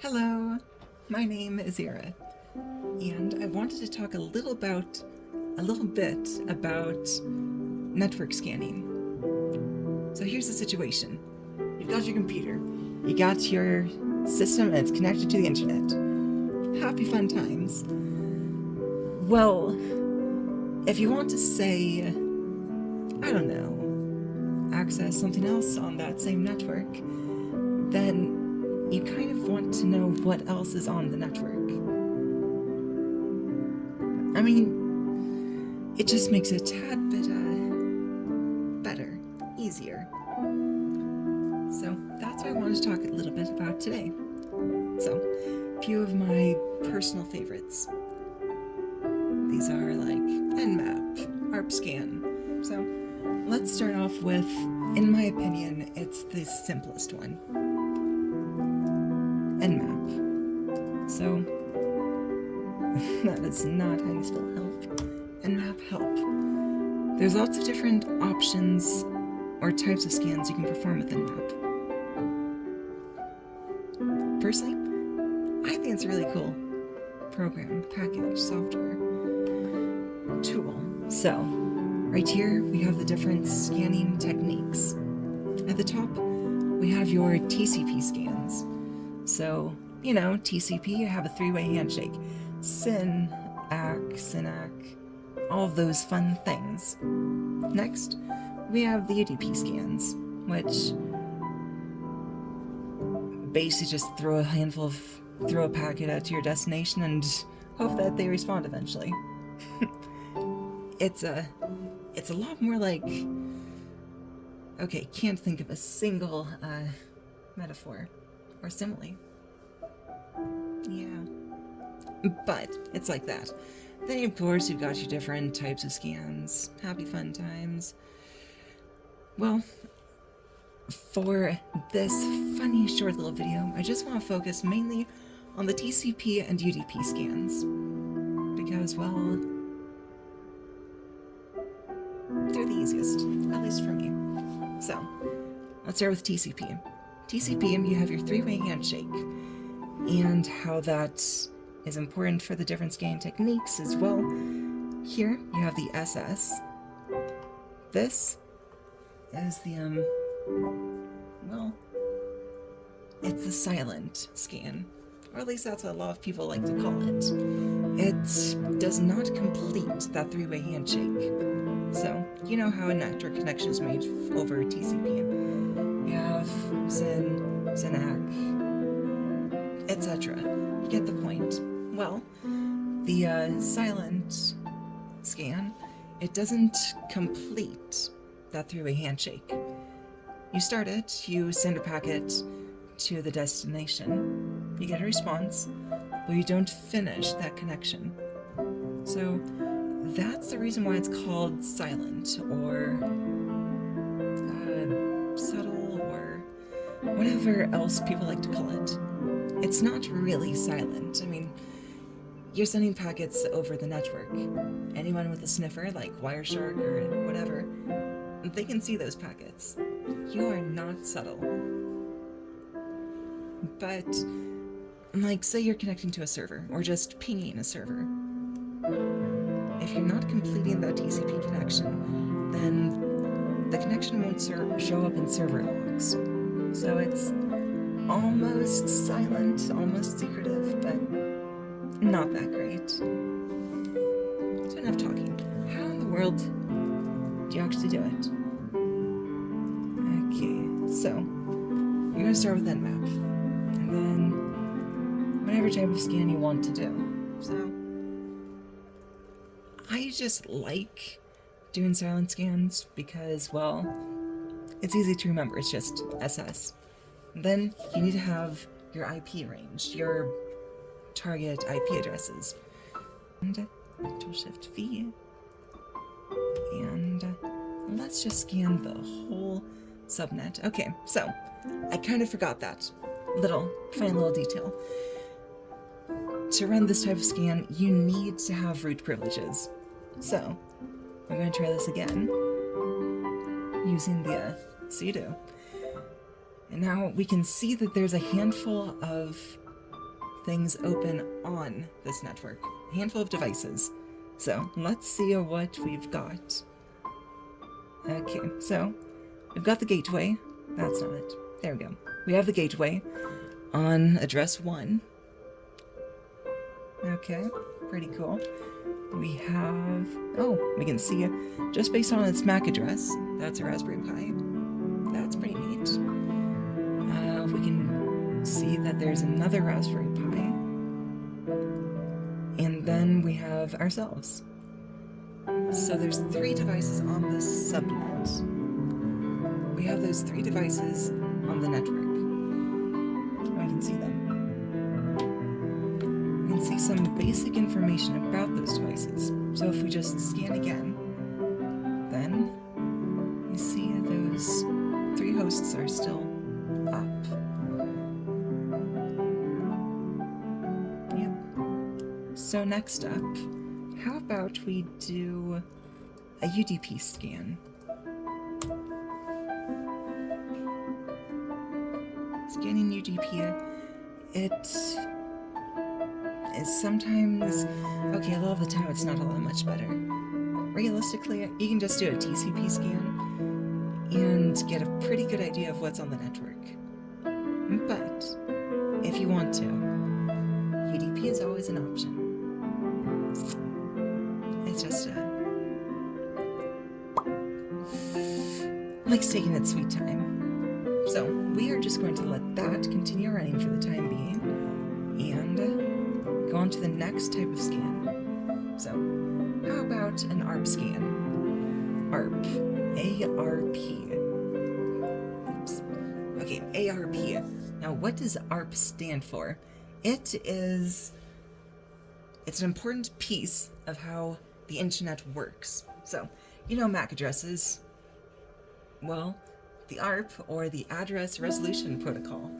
Hello, my name is Ira, and I wanted to talk a little bit about network scanning. So here's the situation. You've got your computer, you got your system, and it's connected to the internet. Happy fun times. Well, if you want to say, I don't know, access something else on that same network, then you kind of want to know what else is on the network. I mean, it just makes it a tad bit better, easier. So that's what I wanted to talk a little bit about today. So, a few of my personal favorites. These are like nmap, arpscan. So let's start off with, in my opinion, it's the simplest one. nmap. So that is not how you spell help. nmap help. There's lots of different options or types of scans you can perform with nmap. Personally, I think it's a really cool program, package, software, tool. So right here we have the different scanning techniques. At the top we have your TCP scans. So, you know, TCP, you have a three-way handshake. SYN, ACK, SYNAC, all of those fun things. Next, we have the UDP scans, which basically just throw a packet out to your destination and hope that they respond eventually. It's a lot more like, okay, can't think of a single metaphor or simile. Yeah. But it's like that. Then of course you've got your different types of scans. Happy fun times. Well, for this funny short little video, I just want to focus mainly on the TCP and UDP scans. Because, well, they're the easiest, at least for me. So, let's start with TCP. TCP, you have your three-way handshake, and how that is important for the different scanning techniques as well. Here, you have the SS. This is the, well, it's the silent scan, or at least that's what a lot of people like to call it. It does not complete that three-way handshake. So, you know how a network connection is made over TCP. You have SYN, SYNAC, etc. You get the point. Well, the silent scan, it doesn't complete that three-way handshake. You start it, you send a packet to the destination, you get a response, but you don't finish that connection. So that's the reason why it's called silent, or subtle, or whatever else people like to call it. It's not really silent. I mean, you're sending packets over the network. Anyone with a sniffer, like Wireshark or whatever, they can see those packets. You are not subtle. But, like, say you're connecting to a server, or just pinging a server. If you're not completing that TCP connection, then the connection won't show up in server logs. So it's almost silent, almost secretive, but not that great. So enough talking. How in the world do you actually do it? Okay, so you're going to start with nmap, and then whatever type of scan you want to do. So I just like doing silent scans because, well, it's easy to remember. It's just SS. Then you need to have your IP range, your target IP addresses. And Control-Shift-V. And let's just scan the whole subnet. Okay, so I kind of forgot that fine little detail. To run this type of scan, you need to have root privileges. So I'm going to try this again using the sudo. And now we can see that there's a handful of things open on this network. A handful of devices. So let's see what we've got. Okay, so we've got the gateway. That's not it. There we go. We have the gateway on address 1. Okay, pretty cool. We have, we can see it just based on its MAC address. That's a Raspberry Pi. That's pretty neat. We can see that there's another Raspberry Pi. And then we have ourselves. So there's 3 devices on this subnet. We have those 3 devices on the network. We can see them. We can see some basic information about those devices. So if we just scan again, then you see those 3 hosts are still up. Yep. So next up, how about we do a UDP scan? Scanning UDP, it is sometimes, okay, a lot of the time it's not all that much better. Realistically, you can just do a TCP scan and get a pretty good idea of what's on the network. But if you want to, UDP is always an option. It's just likes taking its sweet time. So we are just going to let that continue running for the time being and go on to the next type of scan. So how about an arpscan? ARP. A-R-P. Oops. Okay, A-R-P. Now what does ARP stand for? It's an important piece of how the internet works. So, you know MAC addresses. Well, the ARP, or the Address Resolution Protocol,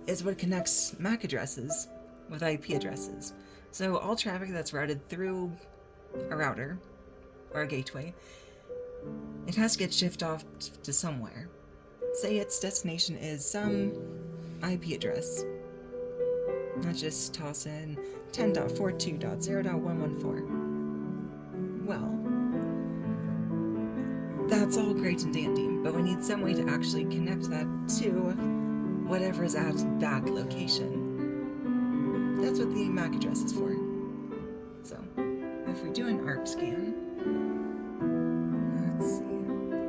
is what connects MAC addresses with IP addresses. So all traffic that's routed through a router or a gateway, it has to get shipped off to somewhere. Say its destination is some IP address. Let's just toss in 10.42.0.114. Well, that's all great and dandy, but we need some way to actually connect that to whatever is at that location. That's what the MAC address is for. So, if we do an ARP scan, let's see,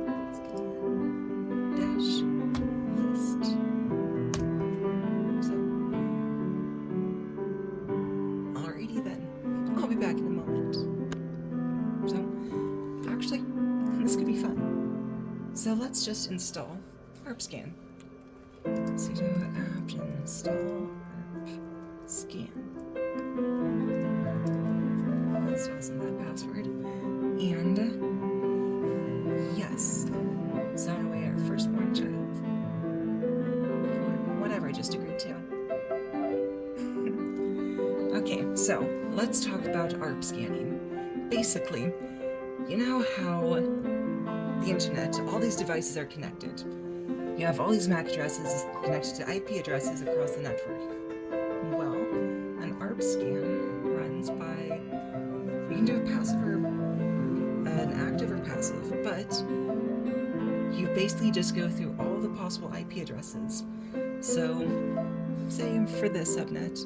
let's get to dash list. So, alrighty then, I'll be back in a moment. So, actually, this could be fun. So let's just install arpscan. Sudo apt install arpscan. Let's toss in that password. And yes. Sign away our firstborn child. Or whatever I just agreed to. Okay, so let's talk about ARP scanning. Basically, you know how the internet, all these devices are connected. You have all these MAC addresses connected to IP addresses across the network. Well, an ARP scan runs by, you can do a passive or an active or passive, but you basically just go through all the possible IP addresses. So, say for this subnet,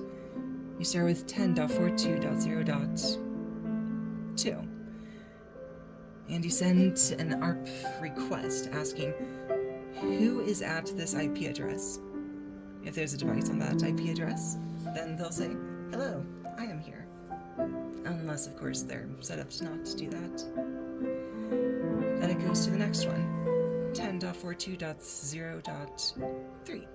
you start with 10.42.0.2. And you send an ARP request asking who is at this IP address. If there's a device on that IP address, then they'll say, hello, I am here. Unless, of course, they're set up to not do that. Then it goes to the next one, 10.42.0.3.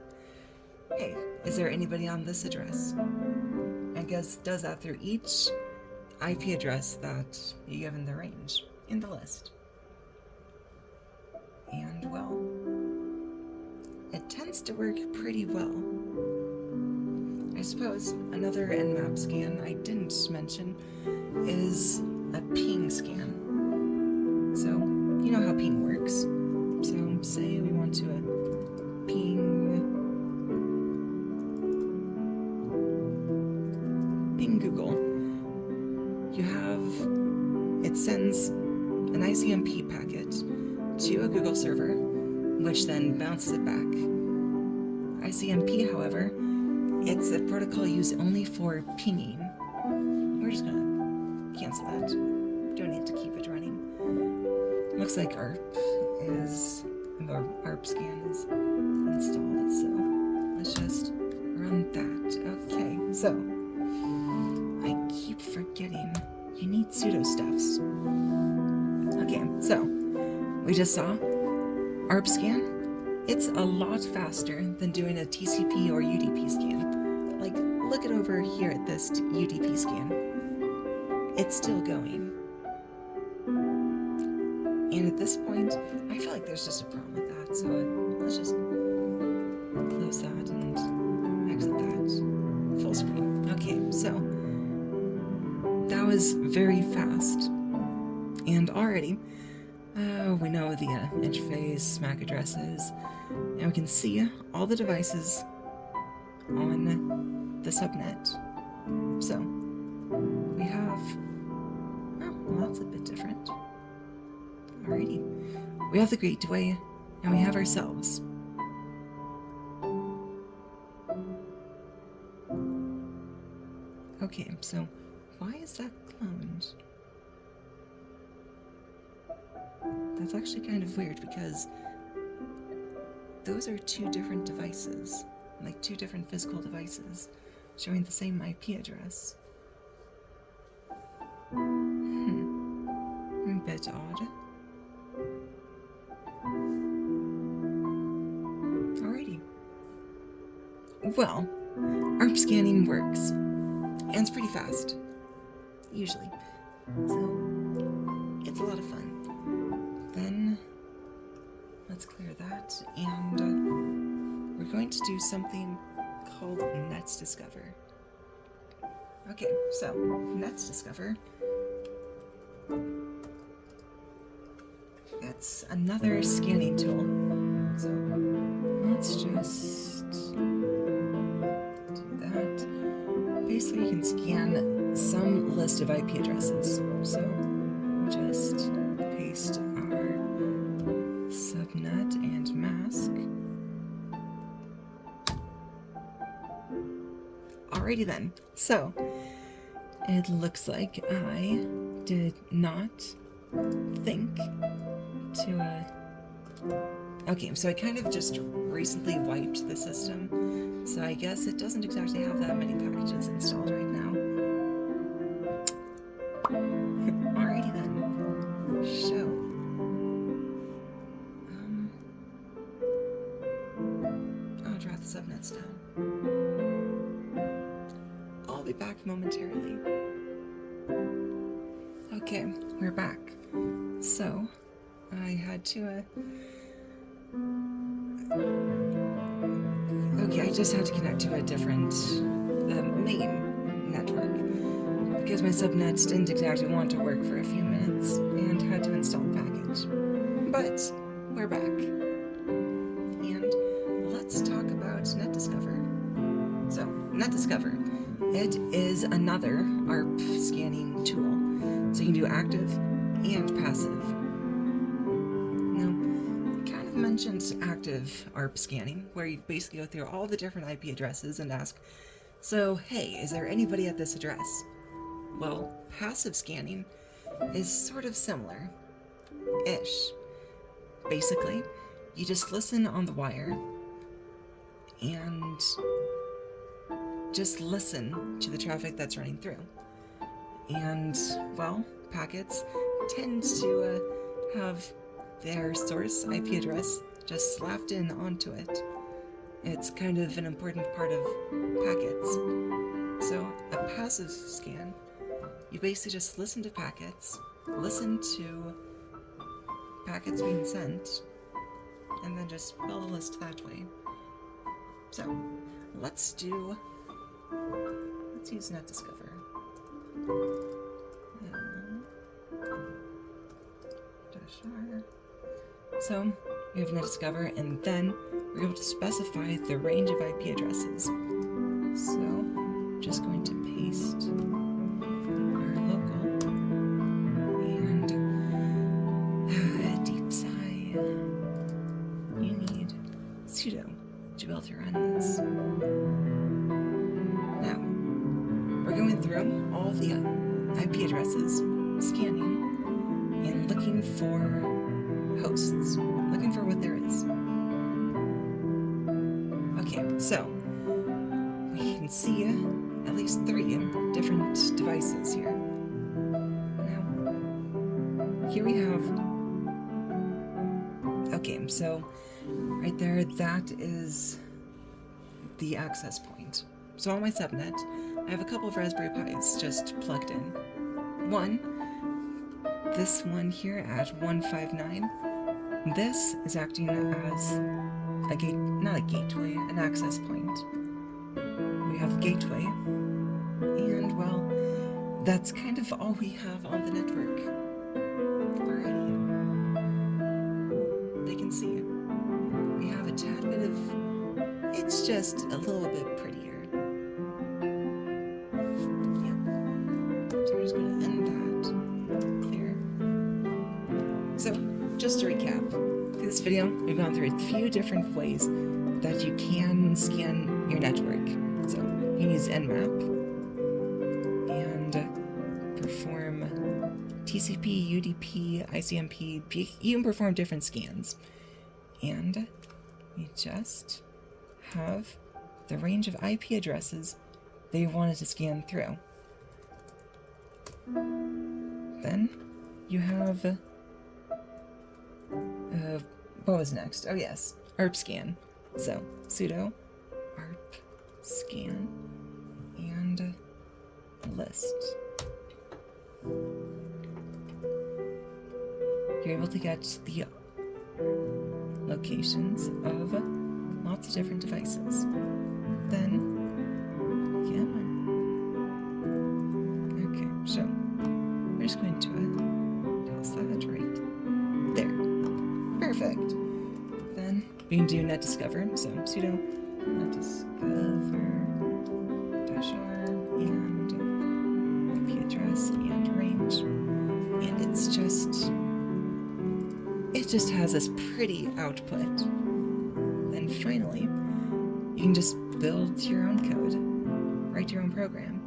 Hey, is there anybody on this address? And does that through each IP address that you give in the range, in the list. And, well, it tends to work pretty well. I suppose another nmap scan I didn't mention is a ping scan. So, you know how ping works. So, say we want to ping ping Google, it sends an ICMP packet to a Google server, which then bounces it back. ICMP, however, it's a protocol used only for pinging. We're just gonna cancel that. Don't need to keep it running. Looks like arpscan is installed, so let's just run that. Okay, so I keep forgetting you need sudo stuffs. Okay, so we just saw arpscan. It's a lot faster than doing a TCP or UDP scan. Like, look it over here at this UDP scan. It's still going. And at this point, I feel like there's just a problem with that, so let's just close that and exit that. Full screen. Okay, so that was very fast. And already, we know the interface, MAC addresses, and we can see all the devices on the subnet. So, we have, oh, well, that's a bit different. Alrighty. We have the gateway, and we have ourselves. Okay, so why is that cloned? That's actually kind of weird because those are two different devices, like two different physical devices, showing the same IP address. A bit odd. Alrighty. Well, ARP scanning works, and it's pretty fast, usually, so it's a lot of fun. Then let's clear that, and we're going to do something called netdiscover. Okay, so netdiscover, it's another scanning tool. So let's just do that. Basically, you can scan some list of IP addresses. So just paste our subnet and mask. Alrighty then, so it looks like I did not think to okay, so I kind of just recently wiped the system, so I guess it doesn't exactly have that many packages installed right now. Alrighty then, show. I'll draw the subnets down. I'll be back momentarily. Okay, we're back. So, I had to, okay, I just had to connect to a different, main network, because my subnets didn't exactly want to work for a few minutes, and had to install a package. But, we're back. And let's talk about netdiscover. So, netdiscover. It is another ARP scanning tool. So you can do active and passive. Now, I kind of mentioned active ARP scanning, where you basically go through all the different IP addresses and ask, so, hey, is there anybody at this address? Well, passive scanning is sort of similar-ish. Basically, you just listen on the wire and just listen to the traffic that's running through. And, well, packets tend to have their source IP address just slapped in onto it. It's kind of an important part of packets. So, a passive scan, you basically just listen to packets, listen to packets being sent, and then just build a list that way. So, let's use netdiscover. So we have netdiscover, and then we're able to specify the range of IP addresses. So just going to paste going through all the IP addresses, scanning, and looking for hosts, looking for what there is. Okay, so we can see at least 3 different devices here. Now, here we have, okay, so right there, that is the access point. So on my subnet, I have a couple of Raspberry Pis just plugged in. This one here at 159, this is acting as a gate, not a gateway, an access point. We have a gateway, and well, that's kind of all we have on the network. Alrighty. They can see it. We have a tad bit of, it's just a little bit prettier. So we're just going to end that. Clear. So, just to recap, through this video, we've gone through a few different ways that you can scan your network. So, you can use nmap and perform TCP, UDP, ICMP. You can perform different scans. And you just have the range of IP addresses that you wanted to scan through. Then you have, what was next? Oh yes, arpscan. So sudo arpscan and list. You're able to get the locations of lots of different devices. Then, okay, so we're just going to toss that right there. Perfect. Then we can do netdiscover. So sudo netdiscover -r and IP address and range, and it just has this pretty output. Then finally, you can just build your own code, write your own program,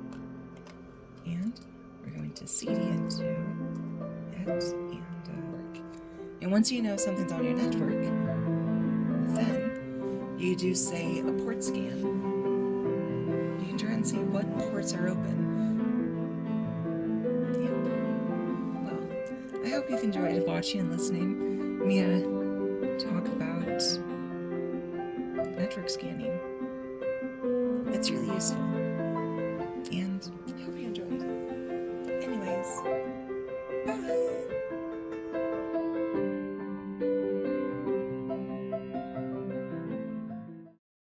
and we're going to cd into it and work. And once you know something's on your network, then you do, say, a port scan. You can try and see what ports are open. Yep. Well, I hope you've enjoyed watching and listening me talk about network scanning. It's really useful. And